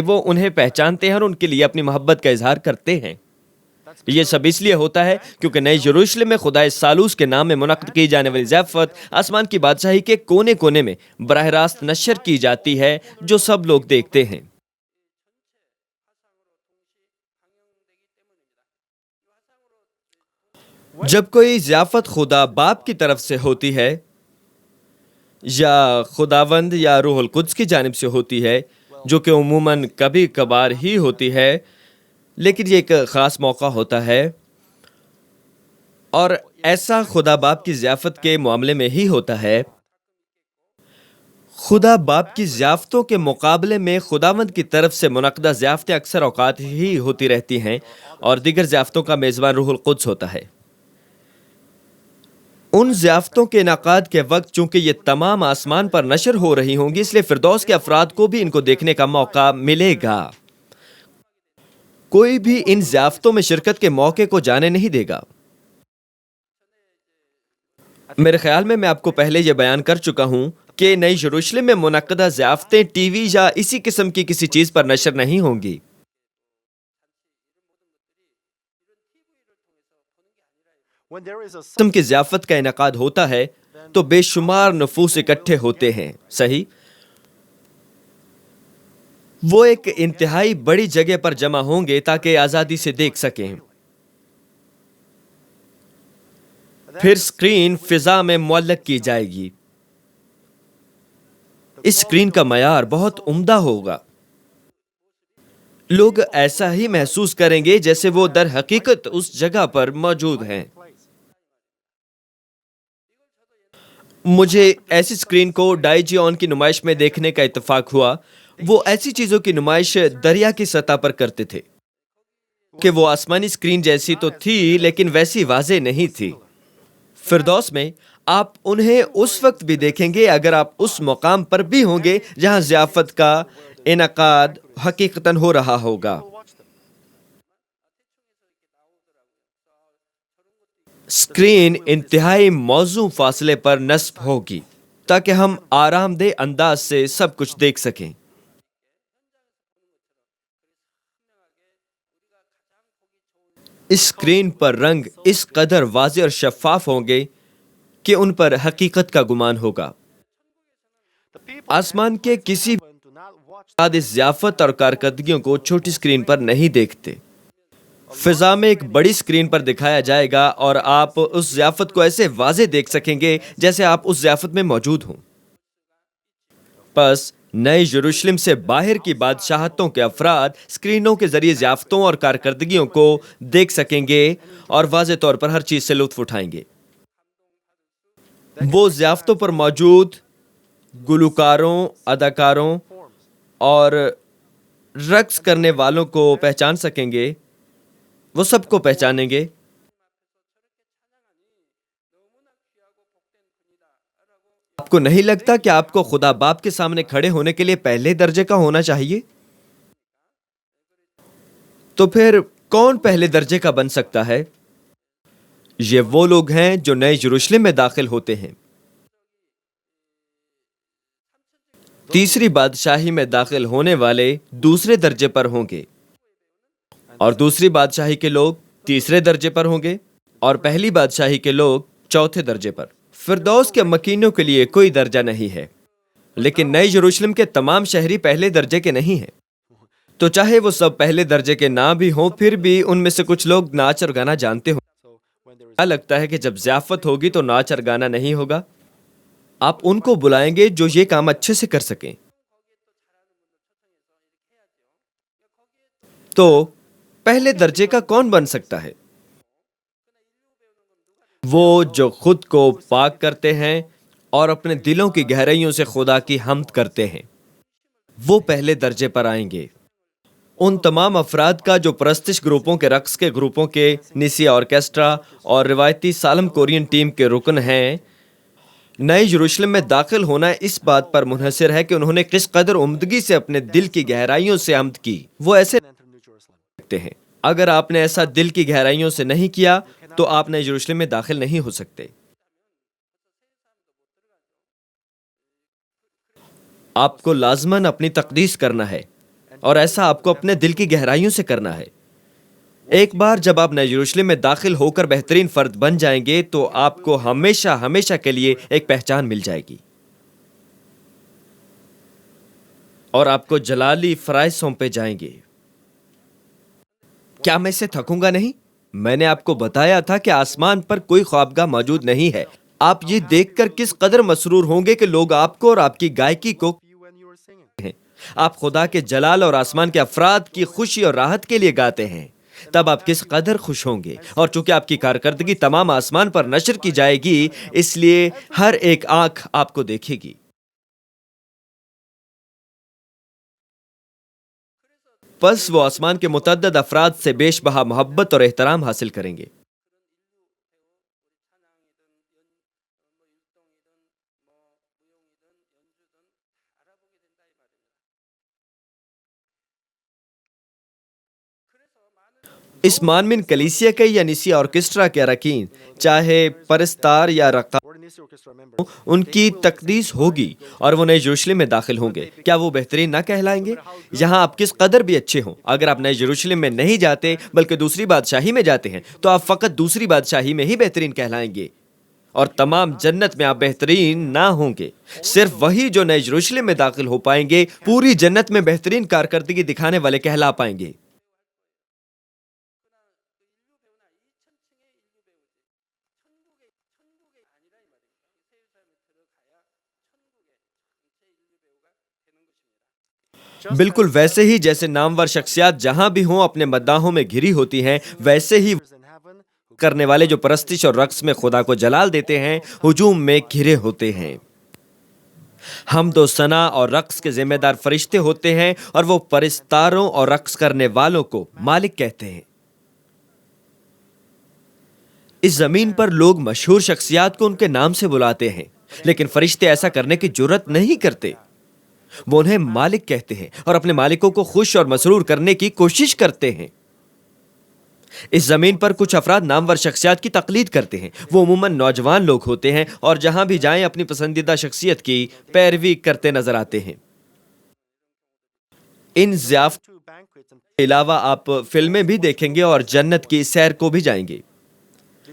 وہ انہیں پہچانتے ہیں اور ان کے لیے اپنی محبت کا اظہار کرتے ہیں۔ یہ سب اس لیے ہوتا ہے کیونکہ نئے یروشلم میں خدا سالوس کے نام میں منعقد کی جانے والی ضیافت آسمان کی بادشاہی کے کونے کونے میں براہ راست نشر کی جاتی ہے، جو سب لوگ دیکھتے ہیں۔ جب کوئی ضیافت خدا باپ کی طرف سے ہوتی ہے یا خداوند یا روح القدس کی جانب سے ہوتی ہے، جو کہ عموماً کبھی کبھار ہی ہوتی ہے، لیکن یہ ایک خاص موقع ہوتا ہے، اور ایسا خدا باپ کی ضیافت کے معاملے میں ہی ہوتا ہے۔ خدا باپ کی ضیافتوں کے مقابلے میں خداوند کی طرف سے منعقدہ ضیافتیں اکثر اوقات ہی ہوتی رہتی ہیں، اور دیگر ضیافتوں کا میزبان روح القدس ہوتا ہے۔ ان ضیافتوں کے انعقاد کے وقت چونکہ یہ تمام آسمان پر نشر ہو رہی ہوں گی، اس لیے فردوس کے افراد کو بھی ان کو دیکھنے کا موقع ملے گا۔ کوئی بھی ان ضیافتوں میں شرکت کے موقع کو جانے نہیں دے گا۔ میرے خیال میں آپ کو پہلے یہ بیان کر چکا ہوں کہ نئی یروشلم میں منعقدہ ضیافتیں ٹی وی یا اسی قسم کی کسی چیز پر نشر نہیں ہوں گی۔ قسم کی ضیافت کا انعقاد ہوتا ہے تو بے شمار نفوس اکٹھے ہوتے ہیں، صحیح؟ وہ ایک انتہائی بڑی جگہ پر جمع ہوں گے تاکہ آزادی سے دیکھ سکیں۔ پھر اسکرین فضا میں معلق کی جائے گی۔ اس اسکرین کا معیار بہت عمدہ ہوگا۔ لوگ ایسا ہی محسوس کریں گے جیسے وہ در حقیقت اس جگہ پر موجود ہیں۔ مجھے ایسی اسکرین کو ڈائی جی آن کی نمائش میں دیکھنے کا اتفاق ہوا۔ وہ ایسی چیزوں کی نمائش دریا کی سطح پر کرتے تھے کہ وہ آسمانی اسکرین جیسی تو تھی لیکن ویسی واضح نہیں تھی۔ فردوس میں آپ انہیں اس وقت بھی دیکھیں گے اگر آپ اس مقام پر بھی ہوں گے جہاں ضیافت کا انعقاد حقیقتاً ہو رہا ہوگا۔ اسکرین انتہائی موزوں فاصلے پر نصب ہوگی تاکہ ہم آرام دہ انداز سے سب کچھ دیکھ سکیں۔ اس اسکرین پر رنگ اس قدر واضح اور شفاف ہوں گے کہ ان پر حقیقت کا گمان ہوگا۔ آسمان کے کسی بھی اس ضیافت اور کارکردگیوں کو چھوٹی اسکرین پر نہیں دیکھتے۔ فضا میں ایک بڑی اسکرین پر دکھایا جائے گا اور آپ اس ضیافت کو ایسے واضح دیکھ سکیں گے جیسے آپ اس ضیافت میں موجود ہوں۔ پس نئے یروشلم سے باہر کی بادشاہتوں کے افراد اسکرینوں کے ذریعے ضیافتوں اور کارکردگیوں کو دیکھ سکیں گے اور واضح طور پر ہر چیز سے لطف اٹھائیں گے۔ وہ ضیافتوں پر موجود گلوکاروں، اداکاروں اور رقص کرنے والوں کو پہچان سکیں گے۔ وہ سب کو پہچانیں گے۔ آپ کو نہیں لگتا کہ آپ کو خدا باپ کے سامنے کھڑے ہونے کے لیے پہلے درجے کا ہونا چاہیے؟ تو پھر کون پہلے درجے کا بن سکتا ہے؟ یہ وہ لوگ ہیں جو نئے یروشلم میں داخل ہوتے ہیں۔ تیسری بادشاہی میں داخل ہونے والے دوسرے درجے پر ہوں گے اور دوسری بادشاہی کے لوگ تیسرے درجے پر ہوں گے اور پہلی بادشاہی کے لوگ چوتھے درجے پر۔ فردوس کے مکینوں کے لیے کوئی درجہ نہیں ہے، لیکن نئے یروشلم کے تمام شہری پہلے درجے کے نہیں ہیں۔ تو چاہے وہ سب پہلے درجے کے نہ بھی ہوں، پھر بھی ان میں سے کچھ لوگ ناچ اور گانا جانتے ہوں۔ کیا لگتا ہے کہ جب ضیافت ہوگی تو ناچ اور گانا نہیں ہوگا؟ آپ ان کو بلائیں گے جو یہ کام اچھے سے کر سکیں۔ تو پہلے درجے کا کون بن سکتا ہے؟ وہ جو خود کو پاک کرتے ہیں اور اپنے دلوں کی گہرائیوں سے خدا کی حمد کرتے ہیں، وہ پہلے درجے پر آئیں گے۔ ان تمام افراد کا جو پرستش گروپوں کے رقص کے گروپوں کے نسی آرکیسٹرا اور روایتی سالم کورین ٹیم کے رکن ہیں۔ نئے یروشلم میں داخل ہونا اس بات پر منحصر ہے کہ انہوں نے کس قدر عمدگی سے اپنے دل کی گہرائیوں سے حمد کی۔ وہ ایسے لگتے ہیں۔ اگر آپ نے ایسا دل کی گہرائیوں سے نہیں کیا تو آپ نئے یروشلم میں داخل نہیں ہو سکتے۔ آپ کو لازماً اپنی تقدیس کرنا ہے اور ایسا آپ کو اپنے دل کی گہرائیوں سے کرنا ہے۔ ایک بار جب آپ نئے یروشلم میں داخل ہو کر بہترین فرد بن جائیں گے تو آپ کو ہمیشہ ہمیشہ کے لیے ایک پہچان مل جائے گی اور آپ کو جلالی فرائض سونپے جائیں گے۔ کیا میں اسے تھکوں گا نہیں؟ میں نے آپ کو بتایا تھا کہ آسمان پر کوئی خوابگاہ موجود نہیں ہے۔ آپ یہ دیکھ کر کس قدر مسرور ہوں گے کہ لوگ آپ کو اور آپ کی گائیکی کو ہیں۔ آپ خدا کے جلال اور آسمان کے افراد کی خوشی اور راحت کے لیے گاتے ہیں، تب آپ کس قدر خوش ہوں گے۔ اور چونکہ آپ کی کارکردگی تمام آسمان پر نشر کی جائے گی، اس لیے ہر ایک آنکھ آپ کو دیکھے گی۔ پس وہ آسمان کے متعدد افراد سے بیش بہا محبت اور احترام حاصل کریں گے۔ اس مانمن کلیسیا کے یا نسی آرکیسٹرا کے اراکین، چاہے پرستار یا رقاص ان کی تقدیس ہوگی اور وہ نئے یروشلم میں داخل ہوں گے، کیا وہ بہترین نہ کہلائیں گے؟ یہاں آپ کس قدر بھی اچھے ہوں، اگر آپ نئے یروشلم میں نہیں جاتے بلکہ دوسری بادشاہی میں جاتے ہیں تو آپ فقط دوسری بادشاہی میں ہی بہترین کہلائیں گے، اور تمام جنت میں آپ بہترین نہ ہوں گے۔ صرف وہی جو نئے یروشلم میں داخل ہو پائیں گے پوری جنت میں بہترین کارکردگی دکھانے والے کہلا پائیں گے۔ بالکل ویسے ہی جیسے نامور شخصیات جہاں بھی ہوں اپنے مداحوں میں گھری ہوتی ہیں، ویسے ہی کرنے والے جو پرستش اور رقص میں خدا کو جلال دیتے ہیں ہجوم میں گھرے ہوتے ہیں۔ حمد و ثنا اور رقص کے ذمہ دار فرشتے ہوتے ہیں اور وہ پرستاروں اور رقص کرنے والوں کو مالک کہتے ہیں۔ اس زمین پر لوگ مشہور شخصیات کو ان کے نام سے بلاتے ہیں، لیکن فرشتے ایسا کرنے کی جرات نہیں کرتے۔ وہ انہیں مالک کہتے ہیں اور اپنے مالکوں کو خوش اور مسرور کرنے کی کوشش کرتے ہیں۔ اس زمین پر کچھ افراد نامور شخصیات کی تقلید کرتے ہیں، وہ عموماً نوجوان لوگ ہوتے ہیں اور جہاں بھی جائیں اپنی پسندیدہ شخصیت کی پیروی کرتے نظر آتے ہیں۔ ان ضیافتوں کے علاوہ آپ فلمیں بھی دیکھیں گے اور جنت کی سیر کو بھی جائیں گے۔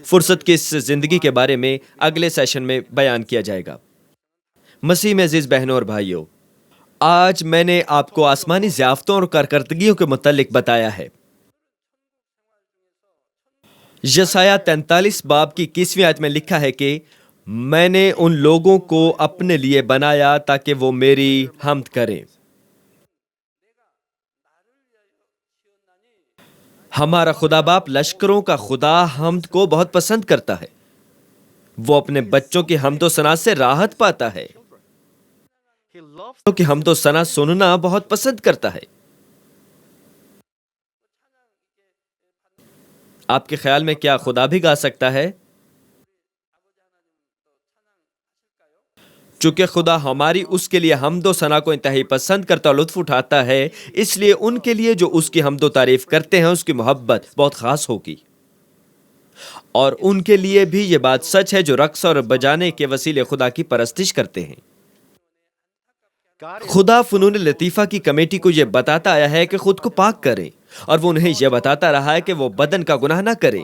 فرصت کی اس زندگی کے بارے میں اگلے سیشن میں بیان کیا جائے گا۔ مسیح میں عزیز بہنوں اور بھائیوں، آج میں نے آپ کو آسمانی ضیافتوں اور کارکردگیوں کے متعلق بتایا ہے۔ یسایہ 43 باب کی 21ویں آیت میں لکھا ہے کہ میں نے ان لوگوں کو اپنے لیے بنایا تاکہ وہ میری حمد کریں۔ ہمارا خدا باپ لشکروں کا خدا حمد کو بہت پسند کرتا ہے۔ وہ اپنے بچوں کی حمد و ثنا سے راحت پاتا ہے، کہ حمد و ثنا سننا بہت پسند کرتا ہے۔ آپ کے خیال میں کیا خدا بھی گا سکتا ہے؟ چونکہ خدا ہماری اس کے لیے حمد و ثنا کو انتہائی پسند کرتا اور لطف اٹھاتا ہے، اس لیے ان کے لیے جو اس کی حمد و تعریف کرتے ہیں اس کی محبت بہت خاص ہوگی۔ اور ان کے لیے بھی یہ بات سچ ہے جو رقص اور بجانے کے وسیلے خدا کی پرستش کرتے ہیں۔ خدا فنون لطیفہ کی کمیٹی کو یہ بتاتا آیا ہے کہ خود کو پاک کریں، اور وہ انہیں یہ بتاتا رہا ہے کہ وہ بدن کا گناہ نہ کریں،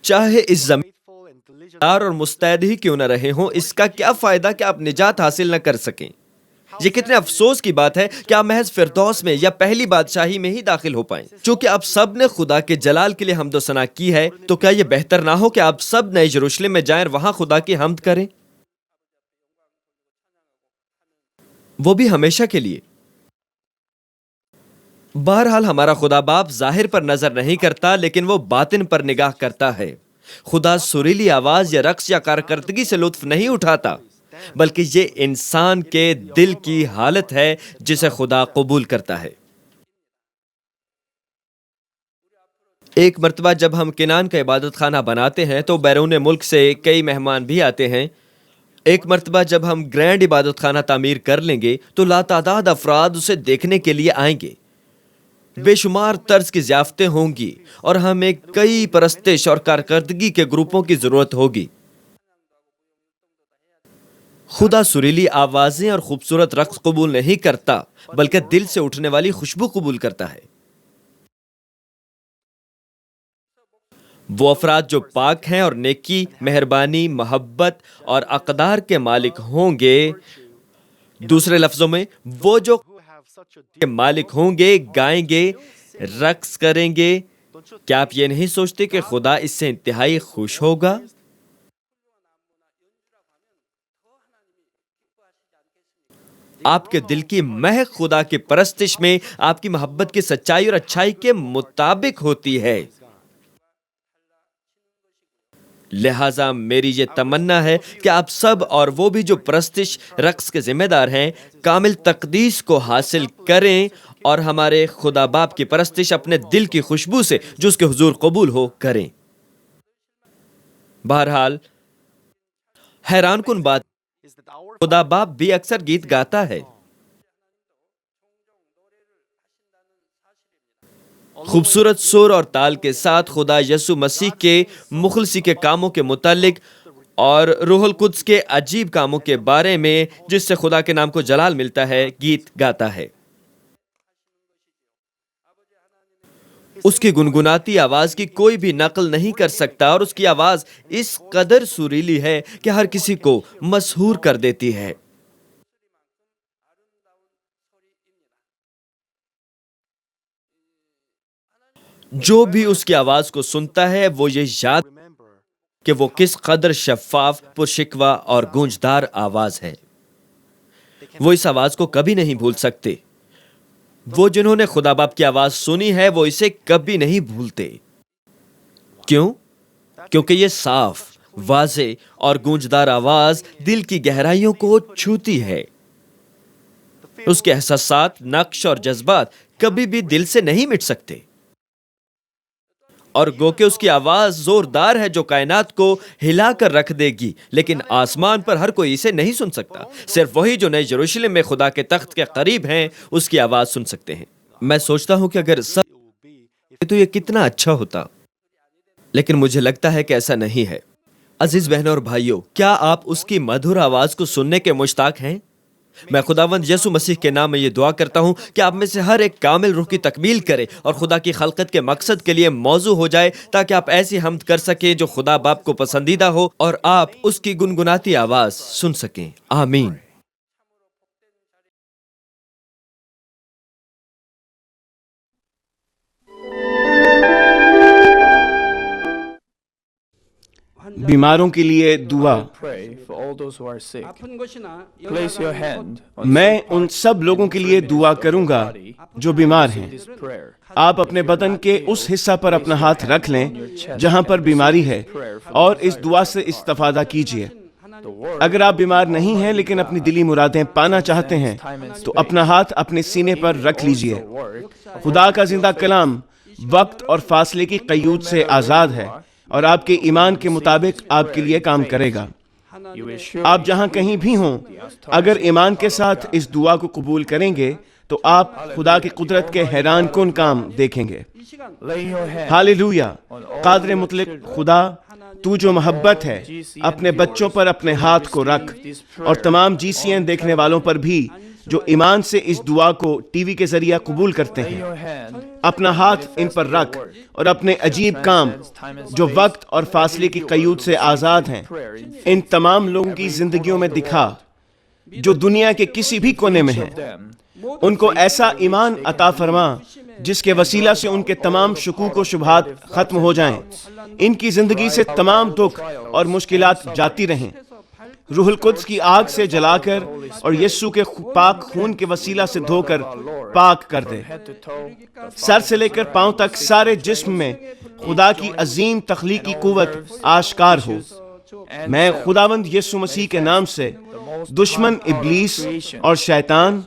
چاہے اس زمین دار اور مستعد ہی کیوں نہ رہے ہوں۔ اس کا کیا فائدہ کہ آپ نجات حاصل نہ کر سکیں؟ یہ کتنے افسوس کی بات ہے کہ آپ محض فردوس میں یا پہلی بادشاہی میں ہی داخل ہو پائیں۔ چونکہ آپ سب نے خدا کے جلال کے لیے حمد و ثنا کی ہے، تو کیا یہ بہتر نہ ہو کہ آپ سب نئے یروشلم میں جائیں اور وہاں خدا کی حمد کریں، وہ بھی ہمیشہ کے لیے؟ بہرحال ہمارا خدا باپ ظاہر پر نظر نہیں کرتا، لیکن وہ باطن پر نگاہ کرتا ہے۔ خدا سریلی آواز یا رقص یا کارکردگی سے لطف نہیں اٹھاتا، بلکہ یہ انسان کے دل کی حالت ہے جسے خدا قبول کرتا ہے۔ ایک مرتبہ جب ہم کنعان کا عبادت خانہ بناتے ہیں تو بیرون ملک سے کئی مہمان بھی آتے ہیں۔ ایک مرتبہ جب ہم گرینڈ عبادت خانہ تعمیر کر لیں گے تو لاتعداد افراد اسے دیکھنے کے لیے آئیں گے۔ بے شمار طرز کی ضیافتیں ہوں گی اور ہمیں کئی پرستش اور کارکردگی کے گروپوں کی ضرورت ہوگی۔ خدا سریلی آوازیں اور خوبصورت رقص قبول نہیں کرتا، بلکہ دل سے اٹھنے والی خوشبو قبول کرتا ہے۔ وہ افراد جو پاک ہیں اور نیکی، مہربانی، محبت اور اقدار کے مالک ہوں گے، دوسرے لفظوں میں وہ جو مالک ہوں گے، گائیں گے، رقص کریں گے۔ کیا آپ یہ نہیں سوچتے کہ خدا اس سے انتہائی خوش ہوگا؟ آپ کے دل کی مہک خدا کی پرستش میں آپ کی محبت کی سچائی اور اچھائی کے مطابق ہوتی ہے۔ لہٰذا میری یہ تمنا ہے کہ آپ سب اور وہ بھی جو پرستش رقص کے ذمہ دار ہیں کامل تقدیس کو حاصل کریں اور ہمارے خدا باپ کی پرستش اپنے دل کی خوشبو سے جو اس کے حضور قبول ہو کریں۔ بہرحال حیران کن بات، خدا باپ بھی اکثر گیت گاتا ہے۔ خوبصورت سر اور تال کے ساتھ خدا یسوع مسیح کے مخلصی کے کاموں کے متعلق اور روح القدس کے عجیب کاموں کے بارے میں جس سے خدا کے نام کو جلال ملتا ہے گیت گاتا ہے۔ اس کی گنگناتی آواز کی کوئی بھی نقل نہیں کر سکتا اور اس کی آواز اس قدر سریلی ہے کہ ہر کسی کو مسحور کر دیتی ہے۔ جو بھی اس کی آواز کو سنتا ہے وہ یہ یاد کہ وہ کس قدر شفاف، پرشکوہ اور گونجدار آواز ہے۔ وہ اس آواز کو کبھی نہیں بھول سکتے۔ وہ جنہوں نے خدا باپ کی آواز سنی ہے وہ اسے کبھی نہیں بھولتے۔ کیوں؟ کیونکہ یہ صاف، واضح اور گونجدار آواز دل کی گہرائیوں کو چھوتی ہے۔ اس کے احساسات، نقش اور جذبات کبھی بھی دل سے نہیں مٹ سکتے۔ اور گو کہ اس کی آواز زوردار ہے جو کائنات کو ہلا کر رکھ دے گی، لیکن آسمان پر ہر کوئی اسے نہیں سن سکتا۔ صرف وہی جو نئے یروشلم میں خدا کے تخت کے قریب ہیں اس کی آواز سن سکتے ہیں۔ میں سوچتا ہوں کہ اگر سب تو یہ کتنا اچھا ہوتا، لیکن مجھے لگتا ہے کہ ایسا نہیں ہے۔ عزیز بہنوں اور بھائیوں، کیا آپ اس کی مدھر آواز کو سننے کے مشتاق ہیں؟ میں خداوند یسوع مسیح کے نام میں یہ دعا کرتا ہوں کہ آپ میں سے ہر ایک کامل روح کی تکمیل کرے اور خدا کی خلقت کے مقصد کے لیے موضوع ہو جائے، تاکہ آپ ایسی حمد کر سکیں جو خدا باپ کو پسندیدہ ہو اور آپ اس کی گنگناتی آواز سن سکیں۔ آمین۔ بیماروں کے لیے دعا۔ Pray for all those who are sick. Place your hand on میں ان سب لوگوں کے لیے دعا کروں گا جو بیمار ہیں۔ this prayer. آپ اپنے بدن کے اس حصہ پر اپنا ہاتھ رکھ لیں جہاں پر بیماری ہے اور اس دعا سے استفادہ کیجیے۔ اگر آپ بیمار نہیں ہیں لیکن اپنی دلی مرادیں پانا چاہتے ہیں تو اپنا ہاتھ اپنے سینے پر رکھ لیجیے۔ خدا کا زندہ کلام وقت اور فاصلے کی قیود سے آزاد ہے اور آپ کے ایمان کے مطابق آپ کے لیے کام کرے گا۔ You will surely آپ جہاں کہیں بھی ہوں، اگر ایمان کے ساتھ اس دعا کو قبول کریں گے تو آپ خدا کی قدرت کے حیران کن کام دیکھیں گے۔ lay your hand hallelujah. قادر مطلق خدا، تو جو محبت ہے، اپنے بچوں پر اپنے ہاتھ کو رکھ اور تمام GCN دیکھنے والوں پر بھی جو ایمان سے اس دعا کو ٹی وی کے ذریعہ قبول کرتے ہیں۔ your hand اپنا ہاتھ ان پر رکھ اور اپنے عجیب کام جو وقت اور فاصلے کی قیود سے آزاد ہیں ان تمام لوگوں کی زندگیوں میں دکھا جو دنیا کے کسی بھی کونے میں ہیں۔ ان کو ایسا ایمان عطا فرما جس کے وسیلہ سے ان کے تمام شکوک و شبہات ختم ہو جائیں، ان کی زندگی سے تمام دکھ اور مشکلات جاتی رہیں۔ روح القدس کی آگ سے جلا کر اور یسوع کے پاک خون کے وسیلہ سے دھو کر پاک کر دے۔ head to toe. سر سے لے کر پاؤں تک سارے جسم میں خدا کی عظیم تخلیقی قوت آشکار ہو۔ میں خداوند یسوع مسیح کے نام سے دشمن ابلیس اور شیطان،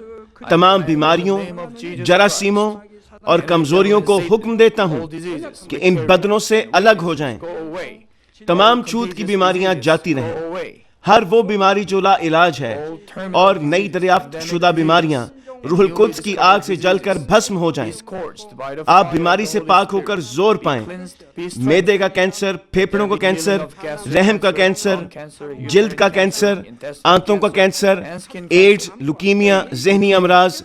تمام بیماریوں، جراثیموں اور کمزوریوں کو حکم دیتا ہوں کہ ان بدنوں سے الگ ہو جائیں۔ Go away. تمام چھوت کی بیماریاں جاتی رہیں۔ Go away. ہر وہ بیماری جو لا علاج ہے اور نئی دریافت شدہ بیماریاں روح القدس کی آگ سے جل کر بھسم ہو جائیں۔ Scorched by the آپ بیماری سے پاک ہو کر زور پائیں۔ معدے کا کینسر، پھیپھڑوں کا کینسر، رحم کا کینسر، جلد کا کینسر، آنتوں کا کینسر، ایڈز، لوکیمیا، ذہنی امراض،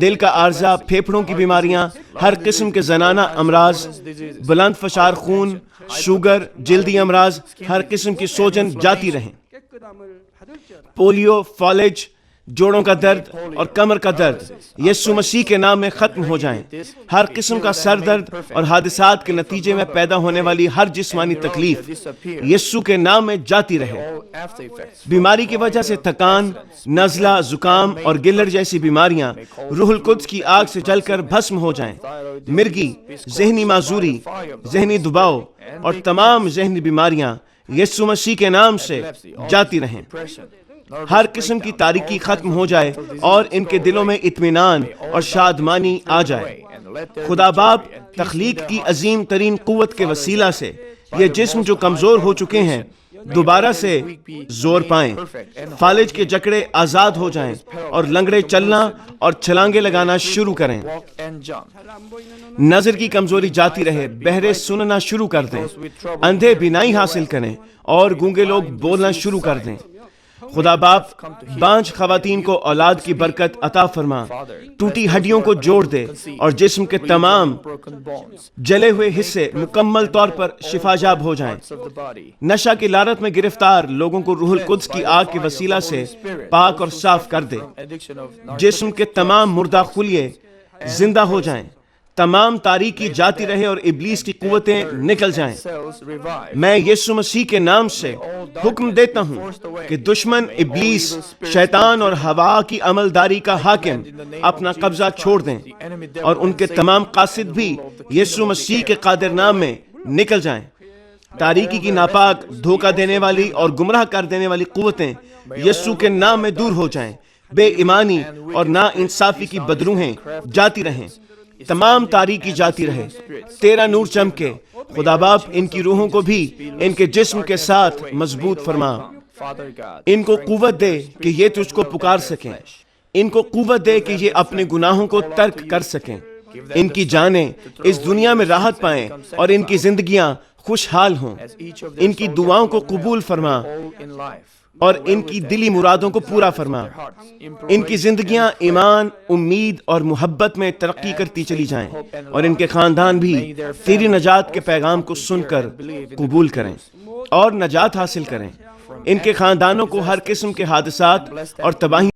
دل کا عارضہ، پھیپھڑوں کی بیماریاں، ہر قسم کے زنانہ امراض، بلند فشار خون، شوگر، جلدی امراض، ہر قسم کی سوجن جاتی رہیں۔ پولیو، فالج، جوڑوں کا درد اور کمر کا درد یسوع مسیح کے نام میں ختم ہو جائیں۔ ہر قسم کا سر درد اور حادثات کے نتیجے میں پیدا ہونے والی ہر جسمانی تکلیف یسوع کے نام میں جاتی رہے۔ all after effects. بیماری کی وجہ سے تھکان، نزلہ، زکام اور گلر جیسی بیماریاں روح القدس کی آگ سے جل کر بھسم ہو جائیں۔ مرگی، ذہنی معذوری، ذہنی دباؤ اور تمام ذہنی بیماریاں یسوع مسیح کے نام سے جاتی رہیں۔ ہر قسم کی تاریکی ختم ہو جائے اور ان کے دلوں میں اطمینان اور شادمانی آ جائے۔ خدا باپ تخلیق کی عظیم ترین قوت کے وسیلہ سے یہ جسم جو کمزور ہو چکے ہیں دوبارہ سے زور پائیں، فالج کے جکڑے آزاد ہو جائیں اور لنگڑے چلنا اور چھلانگے لگانا شروع کریں، نظر کی کمزوری جاتی رہے، بہرے سننا شروع کر دیں، اندھے بینائی حاصل کریں اور گونگے لوگ بولنا شروع کر دیں۔ خدا باپ بانجھ خواتین کو اولاد کی برکت عطا فرما، ٹوٹی ہڈیوں کو جوڑ دے اور جسم کے تمام جلے ہوئے حصے مکمل طور پر شفا یاب ہو جائیں۔ نشہ کی لعنت میں گرفتار لوگوں کو روح القدس کی آگ کے وسیلہ سے پاک اور صاف کر دے، جسم کے تمام مردہ خلیے زندہ ہو جائیں، تمام تاریکی جاتی رہے اور ابلیس کی قوتیں نکل جائیں۔ میں یسوع مسیح کے نام سے حکم دیتا ہوں کہ دشمن ابلیس، شیطان اور ہوا کی عملداری کا حاکم اپنا قبضہ چھوڑ دیں اور ان کے تمام قاصد بھی یسوع مسیح کے قادر نام میں نکل جائیں۔ تاریکی کی ناپاک، دھوکہ دینے والی اور گمراہ کر دینے والی قوتیں یسوع کے نام میں دور ہو جائیں۔ بے ایمانی اور نا انصافی کی بدروہیں جاتی رہیں، تمام تاریکی جاتی رہے، تیرا نور چمکے۔ خدا باپ ان کی روحوں کو بھی ان کے جسم کے ساتھ مضبوط فرما، ان کو قوت دے کہ یہ تجھ کو پکار سکیں، ان کو قوت دے کہ یہ اپنے گناہوں کو ترک کر سکیں، ان کی جانیں اس دنیا میں راحت پائیں اور ان کی زندگیاں خوشحال ہوں۔ ان کی دعاؤں کو قبول فرما اور ان کی دلی مرادوں کو پورا فرما۔ ان کی زندگیاں ایمان، امید اور محبت میں ترقی کرتی چلی جائیں اور ان کے خاندان بھی تیری نجات کے پیغام کو سن کر قبول کریں اور نجات حاصل کریں۔ ان کے خاندانوں کو ہر قسم کے حادثات اور تباہی